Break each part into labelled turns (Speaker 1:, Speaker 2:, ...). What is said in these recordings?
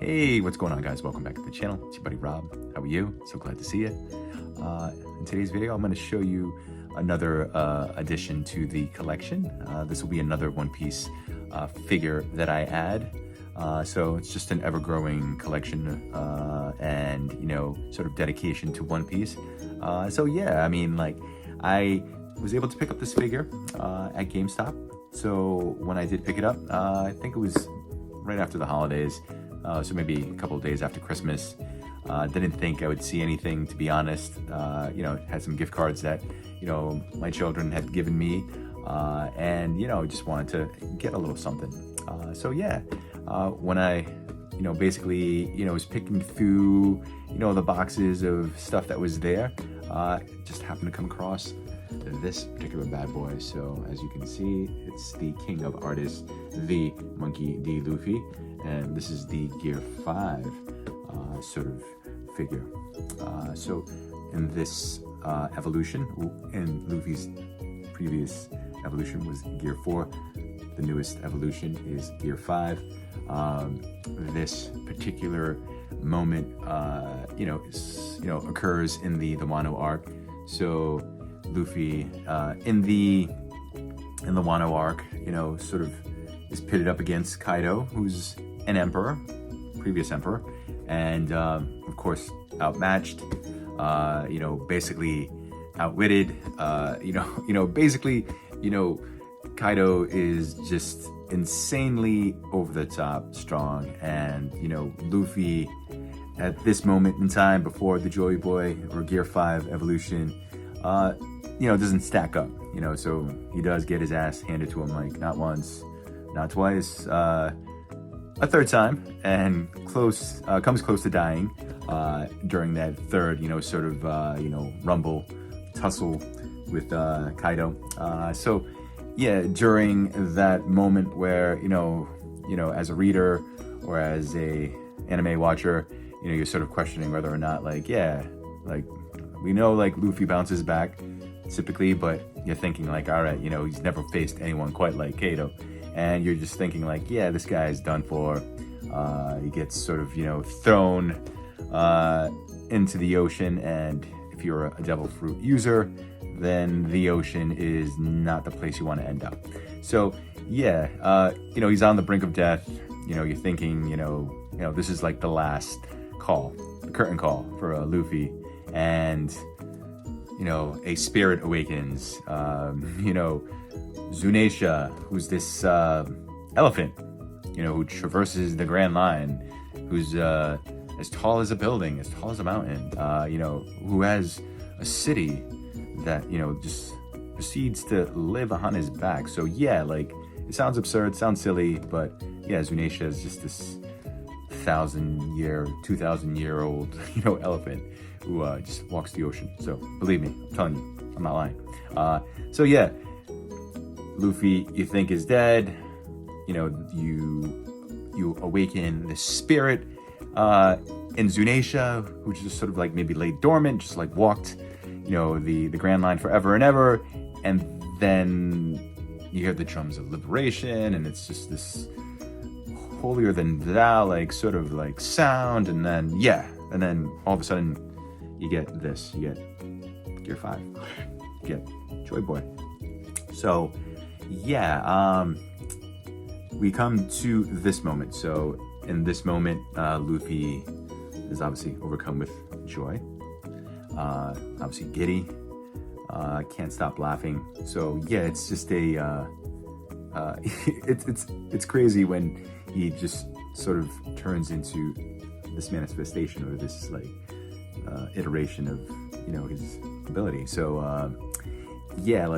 Speaker 1: Hey, what's going on, guys? Welcome back to the channel. It's your buddy Rob. How are you? So glad to see you. In today's video, I'm going to show you another addition to the collection. This will be another One Piece figure that I add. So it's just an ever-growing collection and, sort of dedication to One Piece. So yeah, I mean, like, I was able to pick up this figure at GameStop. So when I did pick it up, I think it was right after the holidays. So maybe a couple of days after Christmas. Didn't think I would see anything, to be honest. Had some gift cards that, my children had given me. And, just wanted to get a little something. So yeah, when I, basically, was picking through, the boxes of stuff that was there, just happened to come across this particular bad boy. So as you can see, it's the king of artists, the Monkey.D.Luffy, and this is the Gear 5 sort of figure. So in this evolution, in Luffy's previous evolution was Gear 4, the newest evolution is Gear 5. This particular moment, occurs in the Wano arc. So Luffy in the Wano arc, sort of is pitted up against Kaido, who's an emperor, previous emperor, and of course outmatched. Basically outwitted. Basically, Kaido is just insanely over the top strong, and Luffy at this moment in time before the Joy Boy or Gear 5 evolution, doesn't stack up, so he does get his ass handed to him, like, not once, not twice, a third time, and comes close to dying during that third, rumble, tussle with Kaido. So yeah, during that moment where, as a reader or as a anime watcher, you're sort of questioning whether or not, we know, Luffy bounces back typically, but you're thinking, all right, he's never faced anyone quite like Kaido. And you're just thinking, yeah, this guy's done for. He gets sort of, thrown into the ocean. And if you're a devil fruit user, then the ocean is not the place you want to end up. So, yeah, he's on the brink of death. You're thinking, this is like the last call, the curtain call for Luffy. And, a spirit awakens, Zunisha, who's this elephant, who traverses the Grand Line, who's as tall as a building, as tall as a mountain, who has a city that, just proceeds to live on his back. So yeah, it sounds absurd, sounds silly, but yeah, Zunisha is just this 1,000-year, 2,000-year-old, elephant who just walks the ocean. So believe me, I'm telling you, I'm not lying. So yeah, Luffy, you think, is dead. You awaken the spirit in Zunisha, who just sort of maybe lay dormant, just walked, the Grand Line forever and ever. And then you hear the drums of liberation, and it's just this holier than thou, sort of sound. And then, yeah, and then all of a sudden you get this, you get Gear 5, you get Joy Boy. So yeah, we come to this moment. So in this moment, Luffy is obviously overcome with joy, obviously giddy, can't stop laughing. So yeah, it's just a it's crazy when he just sort of turns into this manifestation, or this iteration of his ability. So yeah,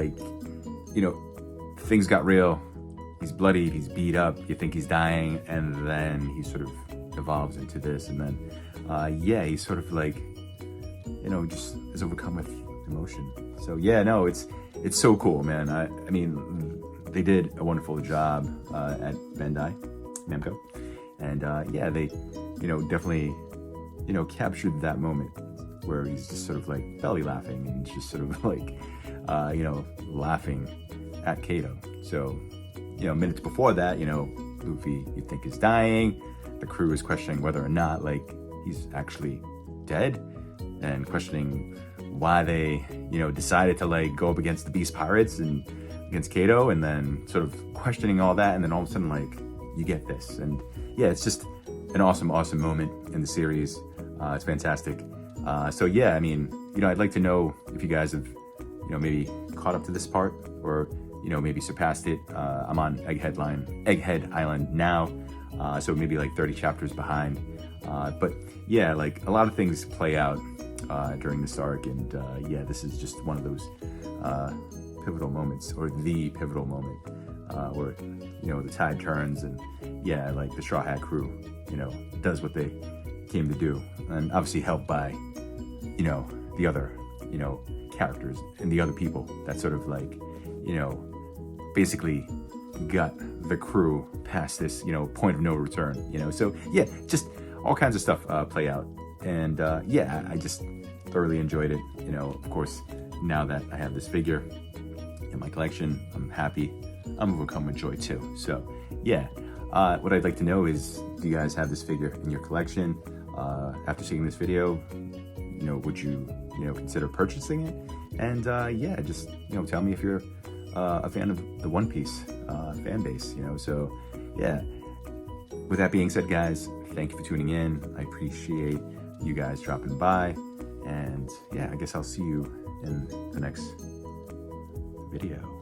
Speaker 1: things got real. He's bloodied, he's beat up, you think he's dying, and then he sort of evolves into this, and then yeah, he's sort of just is overcome with emotion. So yeah, no, it's so cool, man. I mean, they did a wonderful job at Bandai Namco, and yeah, they definitely captured that moment where he's just sort of belly laughing, and just sort of laughing at Kaido. So minutes before that, Luffy, you think, is dying, the crew is questioning whether or not like he's actually dead, and questioning why they, you know, decided to like go up against the Beast Pirates and against Kaido, and then sort of questioning all that, and then all of a sudden like you get this, and yeah, it's just an awesome moment in the series. It's fantastic. So yeah, I mean, you know, I'd like to know if you guys have, you know, maybe caught up to this part, or, you know, maybe surpassed it. I'm on Egghead Island now, so maybe like 30 chapters behind. But yeah, like a lot of things play out during this arc, and yeah, this is just one of those pivotal moments, or the pivotal moment, where, you know, the tide turns, and yeah, like the Straw Hat crew, you know, does what they came to do, and obviously helped by, you know, the other, you know, characters and the other people that sort of like, you know, basically got the crew past this, you know, point of no return, you know. So yeah, just all kinds of stuff play out, and yeah, I just thoroughly enjoyed it. You know, of course, now that I have this figure in my collection, I'm happy. I'm overcome with joy too. So yeah, what I'd like to know is, do you guys have this figure in your collection? After seeing this video, you know, would you, you know, consider purchasing it? And yeah, just, you know, tell me if you're a fan of the One Piece fan base, you know. So yeah, with that being said, guys, thank you for tuning in. I appreciate you guys dropping by, and yeah, I guess I'll see you in the next video.